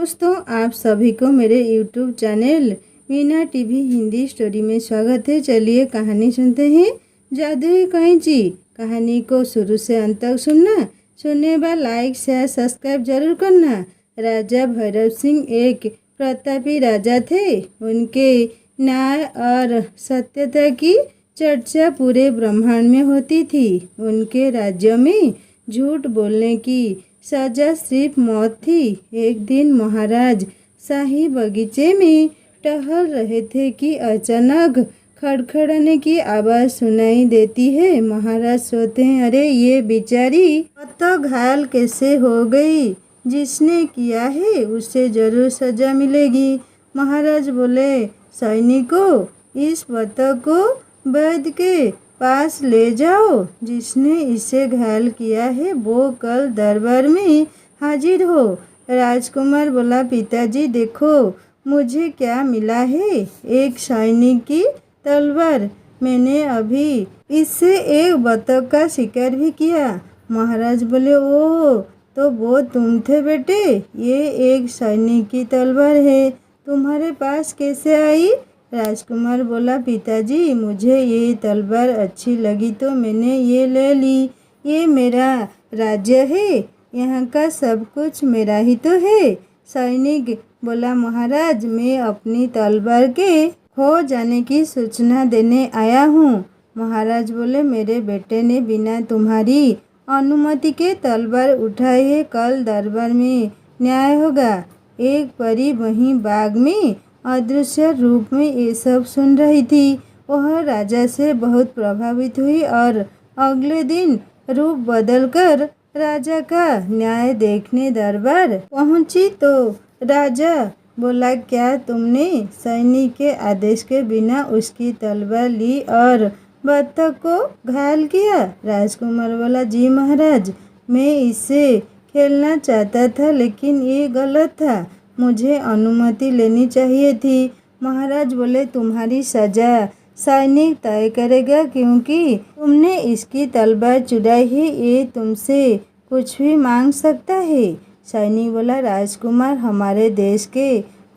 दोस्तों, आप सभी को मेरे YouTube channel Meena TV Hindi story में स्वागत है। चलिए कहानी सुनते हैं। जादुई कैंची। कहानी को शुरू से अंत तक सुनने बाद लाइक शेयर सब्सक्राइब जरूर करना। राजा भैरव सिंह एक प्रतापी राजा थे। उनके न्याय और सत्यता की चर्चा पूरे ब्रह्मांड में होती थी। उनके राज्य में झूठ बोलने की सजा सिर्फ मौत थी। एक दिन महाराज शाही बगीचे में टहल रहे थे कि अचानक खड़खड़ाने की आवाज़ सुनाई देती है। महाराज सोचते हैं, अरे ये बेचारी तो घायल कैसे हो गई? जिसने किया है उसे जरूर सजा मिलेगी। महाराज बोले, सैनिकों, इस बतख को वैद्य के पास ले जाओ। जिसने इसे घायल किया है वो कल दरबार में हाजिर हो। राजकुमार बोला, पिताजी देखो मुझे क्या मिला है, एक सैनिक की तलवार। मैंने अभी इससे एक बतख का शिकार भी किया। महाराज बोले, ओह तो वो तुम थे बेटे। ये एक सैनिक की तलवार है, तुम्हारे पास कैसे आई? राजकुमार बोला, पिताजी मुझे ये तलवार अच्छी लगी तो मैंने ये ले ली। ये मेरा राज्य है, यहाँ का सब कुछ मेरा ही तो है। सैनिक बोला, महाराज मैं अपनी तलवार के खो जाने की सूचना देने आया हूँ। महाराज बोले, मेरे बेटे ने बिना तुम्हारी अनुमति के तलवार उठाई है। कल दरबार में न्याय होगा। एक परी वहीं बाग में अदृश्य रूप में ये सब सुन रही थी। वह राजा से बहुत प्रभावित हुई और अगले दिन रूप बदलकर राजा का न्याय देखने दरबार पहुंची। तो राजा बोला, क्या तुमने सैनिक के आदेश के बिना उसकी तलवार ली और बतख को घायल किया? राजकुमार बोला, जी महाराज, मैं इससे खेलना चाहता था लेकिन ये गलत था, मुझे अनुमति लेनी चाहिए थी। महाराज बोले, तुम्हारी सजा सैनिक तय करेगा क्योंकि तुमने इसकी तलवार चुराई है। ये तुमसे कुछ भी मांग सकता है। सैनिक बोला, राजकुमार हमारे देश के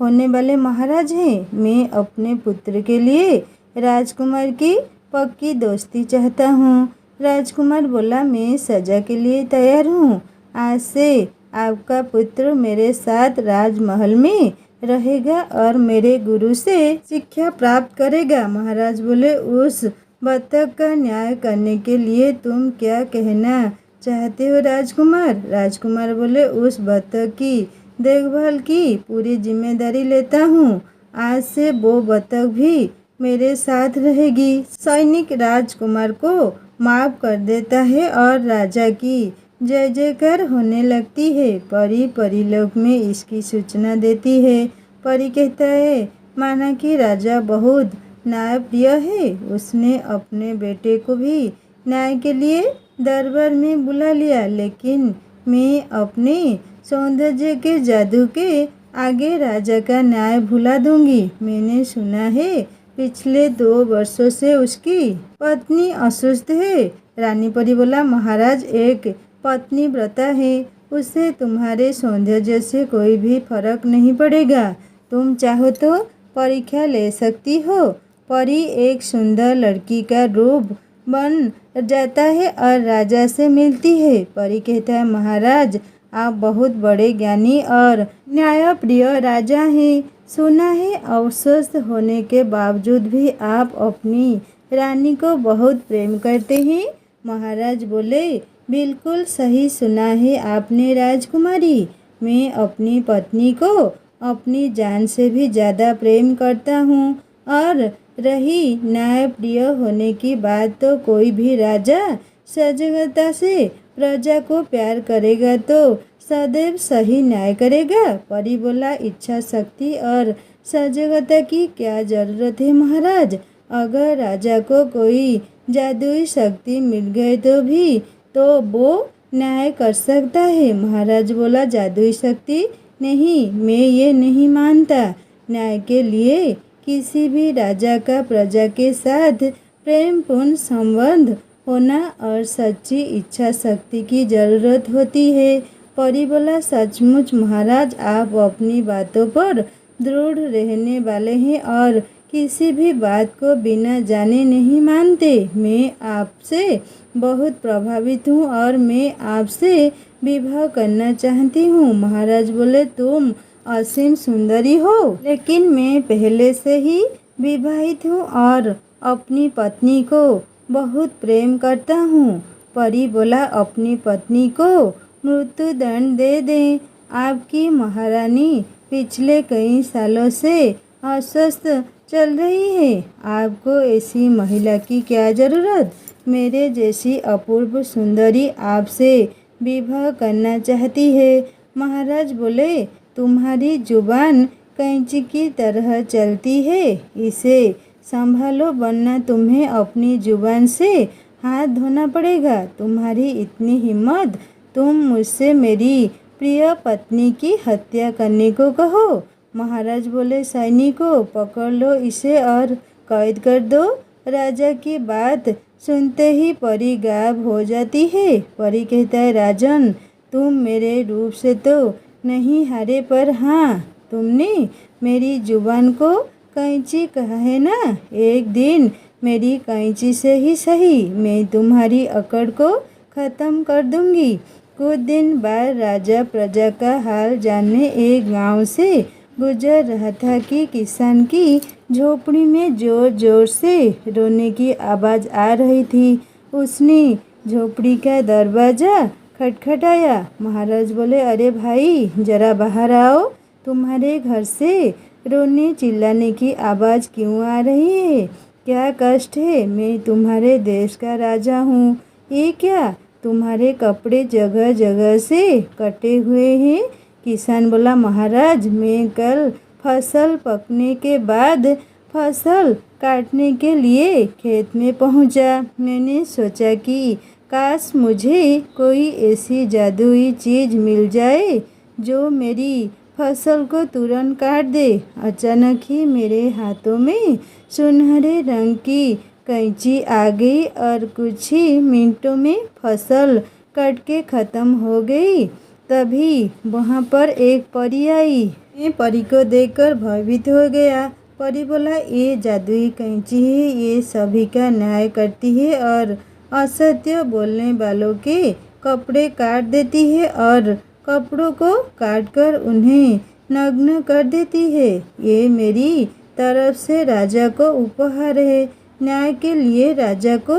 होने वाले महाराज हैं। मैं अपने पुत्र के लिए राजकुमार की पक्की दोस्ती चाहता हूँ। राजकुमार बोला, मैं सजा के लिए तैयार हूँ। आज से आपका पुत्र मेरे साथ राजमहल में रहेगा और मेरे गुरु से शिक्षा प्राप्त करेगा। महाराज बोले, उस बतख का न्याय करने के लिए तुम क्या कहना चाहते हो राजकुमार? राजकुमार बोले, उस बतख की देखभाल की पूरी जिम्मेदारी लेता हूँ। आज से वो बतख भी मेरे साथ रहेगी। सैनिक राजकुमार को माफ कर देता है और राजा की जय जयकार होने लगती है। परी परिलोक में इसकी सूचना देती है। परी कहता है, माना कि राजा बहुत न्यायप्रिय है। उसने अपने बेटे को भी न्याय के लिए दरबार में बुला लिया, लेकिन मैं अपने सौंदर्य के जादू के आगे राजा का न्याय भुला दूंगी। मैंने सुना है पिछले 2 वर्षों से उसकी पत्नी असुस्थ है। रानी परी बोला, महाराज एक पत्नी व्रता है, उसे तुम्हारे सौंदर्य से कोई भी फर्क नहीं पड़ेगा। तुम चाहो तो परीक्षा ले सकती हो। परी एक सुंदर लड़की का रूप बन जाता है और राजा से मिलती है। परी कहता है, महाराज आप बहुत बड़े ज्ञानी और न्यायप्रिय राजा हैं। सुना है अस्वस्थ होने के बावजूद भी आप अपनी रानी को बहुत प्रेम करते हैं। महाराज बोले, बिल्कुल सही सुना है आपने राजकुमारी। मैं अपनी पत्नी को अपनी जान से भी ज़्यादा प्रेम करता हूँ और रही न्यायप्रिय होने की बात, तो कोई भी राजा सजगता से प्रजा को प्यार करेगा तो सदैव सही न्याय करेगा। परी बोला, इच्छा शक्ति और सजगता की क्या ज़रूरत है महाराज? अगर राजा को कोई जादुई शक्ति मिल गए तो वो न्याय कर सकता है। महाराज बोला, जादुई शक्ति नहीं, मैं ये नहीं मानता। न्याय के लिए किसी भी राजा का प्रजा के साथ प्रेमपूर्ण संबंध होना और सच्ची इच्छा शक्ति की ज़रूरत होती है। परी बोला, सचमुच महाराज, आप अपनी बातों पर दृढ़ रहने वाले हैं और किसी भी बात को बिना जाने नहीं मानते। मैं आपसे बहुत प्रभावित हूँ और मैं आपसे विवाह करना चाहती हूँ। महाराज बोले, तुम असीम सुंदरी हो, लेकिन मैं पहले से ही विवाहित हूँ और अपनी पत्नी को बहुत प्रेम करता हूँ। परी बोला, अपनी पत्नी को मृत्यु दंड दे दें। आपकी महारानी पिछले कई सालों से अस्वस्थ चल रही है। आपको ऐसी महिला की क्या ज़रूरत? मेरे जैसी अपूर्व सुंदरी आपसे विवाह करना चाहती है। महाराज बोले, तुम्हारी जुबान कैंची की तरह चलती है, इसे संभालो वरना तुम्हें अपनी जुबान से हाथ धोना पड़ेगा। तुम्हारी इतनी हिम्मत, तुम मुझसे मेरी प्रिय पत्नी की हत्या करने को कहो। महाराज बोले, सैनिकों, पकड़ लो इसे और कैद कर दो। राजा की बात सुनते ही परी गायब हो जाती है। परी कहता है, राजन, तुम मेरे रूप से तो नहीं हारे, पर हाँ, तुमने मेरी जुबान को कैंची कहा है ना। एक दिन मेरी कैंची से ही सही, मैं तुम्हारी अकड़ को ख़त्म कर दूंगी। कुछ दिन बाद राजा प्रजा का हाल जानने एक गांव से गुजर रहा था कि किसान की झोपड़ी में जोर जोर से रोने की आवाज़ आ रही थी। उसने झोपड़ी का दरवाज़ा खटखटाया। महाराज बोले, अरे भाई, ज़रा बाहर आओ। तुम्हारे घर से रोने चिल्लाने की आवाज़ क्यों आ रही है? क्या कष्ट है? मैं तुम्हारे देश का राजा हूँ। ये क्या, तुम्हारे कपड़े जगह जगह से कटे हुए हैं? किसान बोला, महाराज, मैं कल फसल पकने के बाद फसल काटने के लिए खेत में पहुँचा। मैंने सोचा कि काश मुझे कोई ऐसी जादुई चीज़ मिल जाए जो मेरी फसल को तुरंत काट दे। अचानक ही मेरे हाथों में सुनहरे रंग की कैंची आ गई और कुछ ही मिनटों में फसल कट के ख़त्म हो गई। तभी वहाँ पर एक परी आई। मैं परी को देखकर भयभीत हो गया। परी बोला, ये जादुई कैंची है, ये सभी का न्याय करती है और असत्य बोलने वालों के कपड़े काट देती है और कपड़ों को काटकर उन्हें नग्न कर देती है। ये मेरी तरफ से राजा को उपहार है। न्याय के लिए राजा को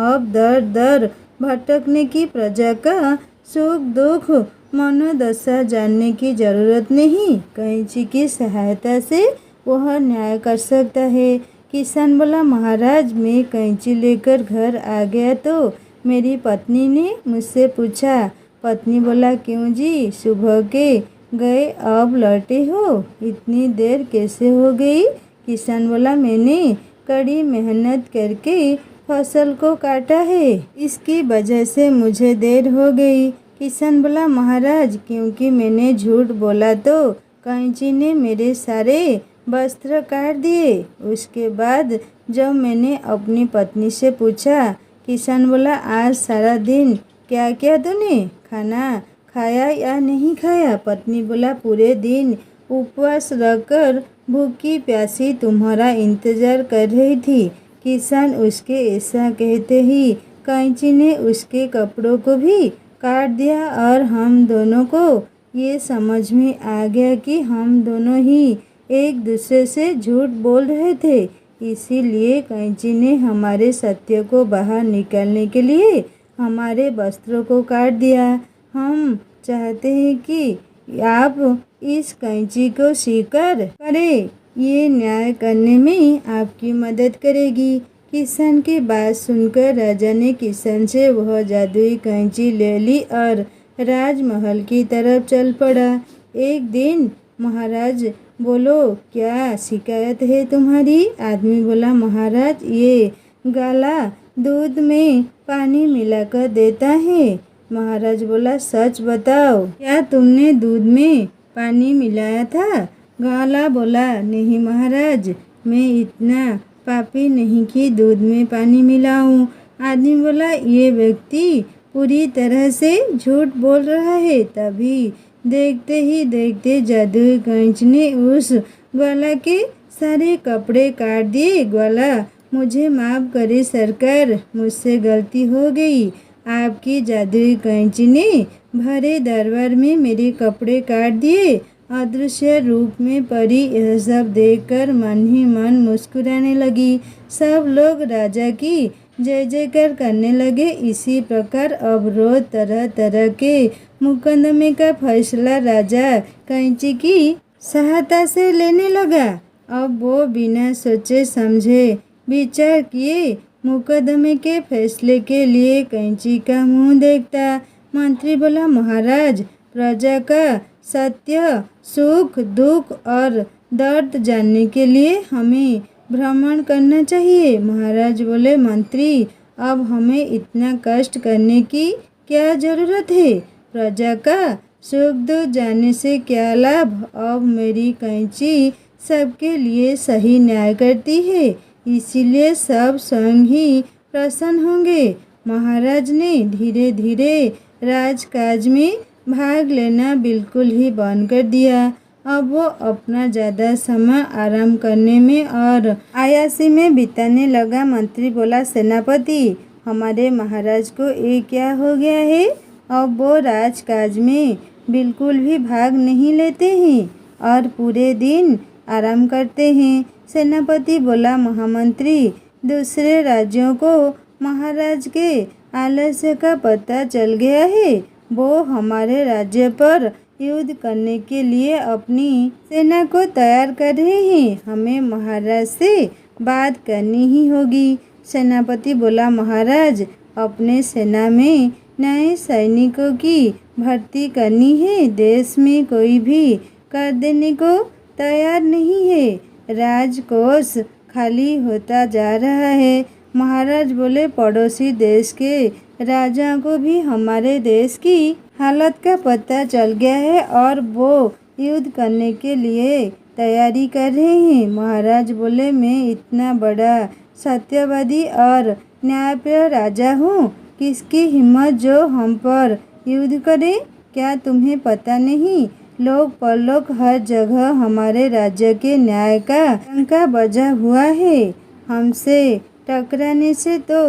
अब दर दर भटकने की प्रजा का सुख दुख मनोदशा जानने की जरूरत नहीं। कैंची की सहायता से वह न्याय कर सकता है। किसान बोला, महाराज, मैं कैंची लेकर घर आ गया तो मेरी पत्नी ने मुझसे पूछा। पत्नी बोला, क्यों जी, सुबह के गए अब लौटे हो, इतनी देर कैसे हो गई? किसान बोला, मैंने कड़ी मेहनत करके फसल को काटा है, इसकी वजह से मुझे देर हो गई। किसान बोला, महाराज, क्योंकि मैंने झूठ बोला तो कैंची ने मेरे सारे वस्त्र काट दिए। उसके बाद जब मैंने अपनी पत्नी से पूछा, किसान बोला, आज सारा दिन क्या किया तूने? खाना खाया या नहीं खाया? पत्नी बोला, पूरे दिन उपवास रखकर भूखी प्यासी तुम्हारा इंतजार कर रही थी। किसान उसके ऐसा कहते ही कैंची ने उसके कपड़ों को भी काट दिया और हम दोनों को ये समझ में आ गया कि हम दोनों ही एक दूसरे से झूठ बोल रहे थे। इसीलिए कैंची ने हमारे सत्य को बाहर निकालने के लिए हमारे वस्त्रों को काट दिया। हम चाहते हैं कि आप इस कैंची को स्वीकार करें, ये न्याय करने में आपकी मदद करेगी। किसान की बात सुनकर राजा ने किसान से वह जादुई कैंची ले ली और राजमहल की तरफ चल पड़ा। एक दिन महाराज, बोलो, क्या शिकायत है तुम्हारी? आदमी बोला, महाराज, ये गाला दूध में पानी मिलाकर देता है। महाराज बोला, सच बताओ, क्या तुमने दूध में पानी मिलाया था? गाला बोला, नहीं महाराज, मैं इतना पापी नहीं कि दूध में पानी मिलाऊं। आदमी बोला, ये व्यक्ति पूरी तरह से झूठ बोल रहा है। तभी देखते ही देखते जादुई कैंची ने उस ग्वाला के सारे कपड़े काट दिए। ग्वाला, मुझे माफ़ करे सरकार, मुझसे गलती हो गई। आपकी जादुई कैंची ने भरे दरबार में मेरे कपड़े काट दिए। अदृश्य रूप में परी यह सब देखकर मन ही मन मुस्कुराने लगी। सब लोग राजा की जय जयकार करने लगे। इसी प्रकार अब रोज तरह तरह के मुकदमे का फैसला राजा कैंची की सहायता से लेने लगा। अब वो बिना सोचे समझे विचार किए मुकदमे के फैसले के लिए कैंची का मुंह देखता। मंत्री बोला, महाराज, प्रजा का सत्य, सुख, दुख और दर्द जानने के लिए हमें भ्रमण करना चाहिए। महाराज बोले, मंत्री, अब हमें इतना कष्ट करने की क्या ज़रूरत है? प्रजा का सुख दुख जानने से क्या लाभ? अब मेरी कैंची सबके लिए सही न्याय करती है, इसीलिए सब स्वयं ही प्रसन्न होंगे। महाराज ने धीरे धीरे राजकाज में भाग लेना बिल्कुल ही बंद कर दिया। अब वो अपना ज़्यादा समय आराम करने में और आयासी में बिताने लगा। मंत्री बोला, सेनापति, हमारे महाराज को ये क्या हो गया है? अब वो राजकाज में बिल्कुल भी भाग नहीं लेते हैं और पूरे दिन आराम करते हैं। सेनापति बोला, महामंत्री, दूसरे राज्यों को महाराज के आलस्य का पता चल गया है। वो हमारे राज्य पर युद्ध करने के लिए अपनी सेना को तैयार कर रहे हैं। हमें महाराज से बात करनी ही होगी। सेनापति बोला, महाराज, अपने सेना में नए सैनिकों की भर्ती करनी है। देश में कोई भी कर देने को तैयार नहीं है। राजकोष खाली होता जा रहा है। महाराज बोले, पड़ोसी देश के राजा को भी हमारे देश की हालत का पता चल गया है और वो युद्ध करने के लिए तैयारी कर रहे हैं। महाराज बोले, मैं इतना बड़ा सत्यवादी और न्यायप्रिय राजा हूँ, किसकी हिम्मत जो हम पर युद्ध करे? क्या तुम्हें पता नहीं, लोक परलोक हर जगह हमारे राज्य के न्याय का डंका बजा हुआ है। हमसे टकराने से तो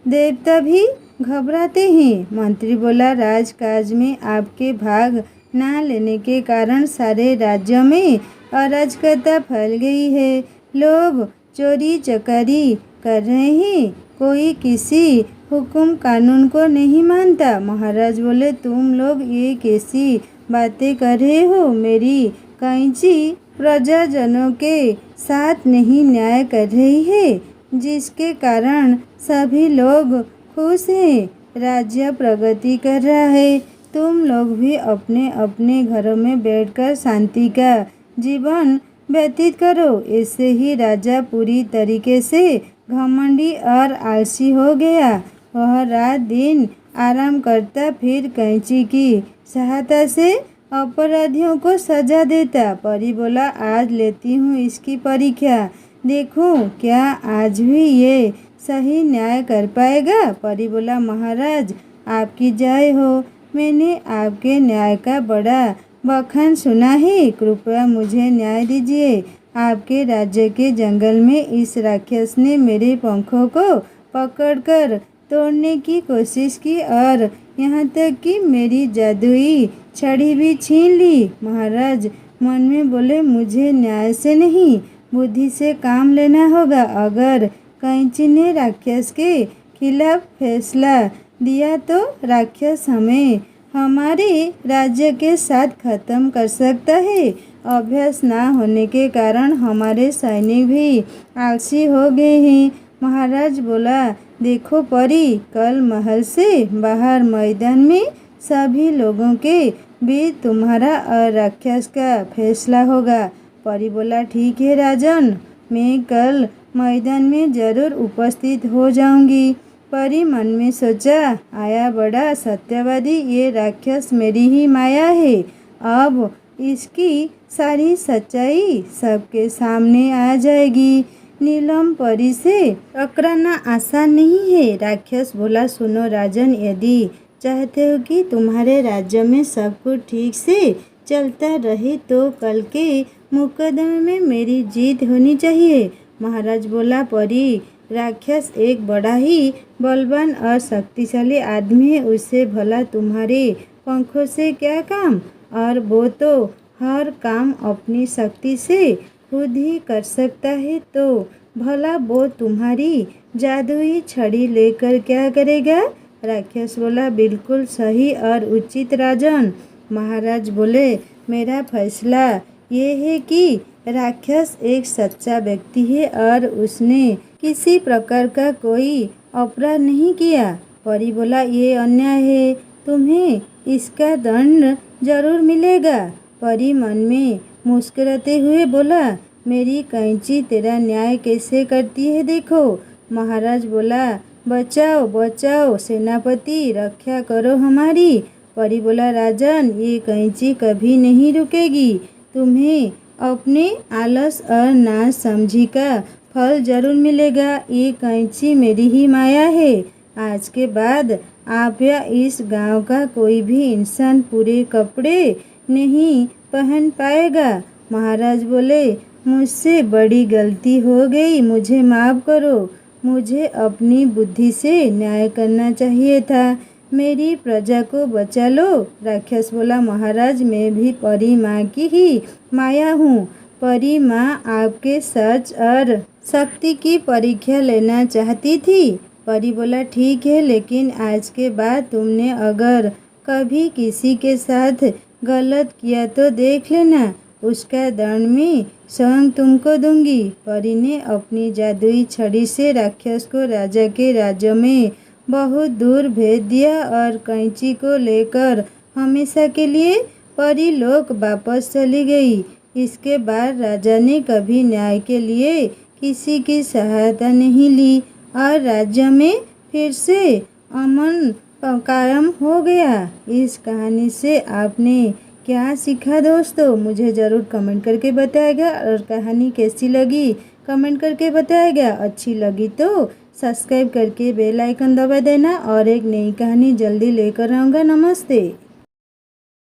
देवता भी घबराते हैं। मंत्री बोला, राजकाज में आपके भाग ना लेने के कारण सारे राज्यों में अराजकता फैल गई है। लोग चोरी चकारी कर रहे हैं, कोई किसी हुक्म कानून को नहीं मानता। महाराज बोले, तुम लोग ये कैसी बातें कर रहे हो? मेरी कैंची प्रजाजनों के साथ नहीं न्याय कर रही है, जिसके कारण सभी लोग खुश हैं। राज्य प्रगति कर रहा है। तुम लोग भी अपने अपने घरों में बैठकर शांति का जीवन व्यतीत करो। ऐसे ही राजा पूरी तरीके से घमंडी और आलसी हो गया। वह रात दिन आराम करता, फिर कैंची की सहायता से अपराधियों को सजा देता। परी बोला, आज लेती हूँ इसकी परीक्षा, देखूं क्या आज भी ये सही न्याय कर पाएगा। परी बोला, महाराज, आपकी जय हो। मैंने आपके न्याय का बड़ा बखान सुना है, कृपया मुझे न्याय दीजिए। आपके राज्य के जंगल में इस राक्षस ने मेरे पंखों को पकड़कर तोड़ने की कोशिश की और यहाँ तक कि मेरी जादुई छड़ी भी छीन ली। महाराज मन में बोले, मुझे न्याय से नहीं, बुद्धि से काम लेना होगा। अगर कैंची ने राक्षस के खिलाफ फैसला दिया तो राक्षस हमें हमारे राज्य के साथ खत्म कर सकता है। अभ्यास ना होने के कारण हमारे सैनिक भी आलसी हो गए हैं। महाराज बोला, देखो परी, कल महल से बाहर मैदान में सभी लोगों के बीच तुम्हारा और राक्षस का फैसला होगा। परी बोला, ठीक है राजन, मैं कल मैदान में जरूर उपस्थित हो जाऊंगी। परी मन में सोचा, आया बड़ा सत्यवादी ये राक्षस मेरी ही माया है। अब इसकी सारी सच्चाई सबके सामने आ जाएगी। नीलम परी से टकराना आसान नहीं है। राक्षस बोला, सुनो राजन, यदि चाहते हो कि तुम्हारे राज्य में सब कुछ ठीक से चलता रहे तो कल के मुकदमे में मेरी जीत होनी चाहिए। महाराज बोला, परी, राक्षस एक बड़ा ही बलवान और शक्तिशाली आदमी है, उससे भला तुम्हारे पंखों से क्या काम, और वो तो हर काम अपनी शक्ति से खुद ही कर सकता है, तो भला वो तुम्हारी जादुई छड़ी लेकर क्या करेगा। राक्षस बोला, बिल्कुल सही और उचित राजन। महाराज बोले, मेरा फैसला ये है कि राक्षस एक सच्चा व्यक्ति है और उसने किसी प्रकार का कोई अपराध नहीं किया। परी बोला, ये अन्याय है, तुम्हें इसका दंड जरूर मिलेगा। परी मन में मुस्कुराते हुए बोला, मेरी कैंची तेरा न्याय कैसे करती है देखो। महाराज बोला, बचाओ बचाओ सेनापति, रक्षा करो हमारी। परी बोला, राजन, ये कैंची कभी नहीं रुकेगी, तुम्हें अपने आलस और नासमझी का फल जरूर मिलेगा। ये कैंची मेरी ही माया है। आज के बाद आप या इस गांव का कोई भी इंसान पूरे कपड़े नहीं पहन पाएगा। महाराज बोले, मुझसे बड़ी गलती हो गई, मुझे माफ़ करो। मुझे अपनी बुद्धि से न्याय करना चाहिए था, मेरी प्रजा को बचा लो। राक्षस बोला, महाराज, मैं भी परी माँ की ही माया हूँ। परी माँ आपके सच और शक्ति की परीक्षा लेना चाहती थी। परी बोला, ठीक है, लेकिन आज के बाद तुमने अगर कभी किसी के साथ गलत किया तो देख लेना, उसका दंड मैं स्वयं तुमको दूंगी। परी ने अपनी जादुई छड़ी से राक्षस को राजा के राज्य में बहुत दूर भेज दिया और कैंची को लेकर हमेशा के लिए परी लोक वापस चली गई। इसके बाद राजा ने कभी न्याय के लिए किसी की सहायता नहीं ली और राज्य में फिर से अमन कायम हो गया। इस कहानी से आपने क्या सीखा दोस्तों, मुझे ज़रूर कमेंट करके बताएगा। और कहानी कैसी लगी कमेंट करके बताएगा। अच्छी लगी तो सब्सक्राइब करके बेल आइकन दबा देना और एक नई कहानी जल्दी लेकर आऊँगा। नमस्ते।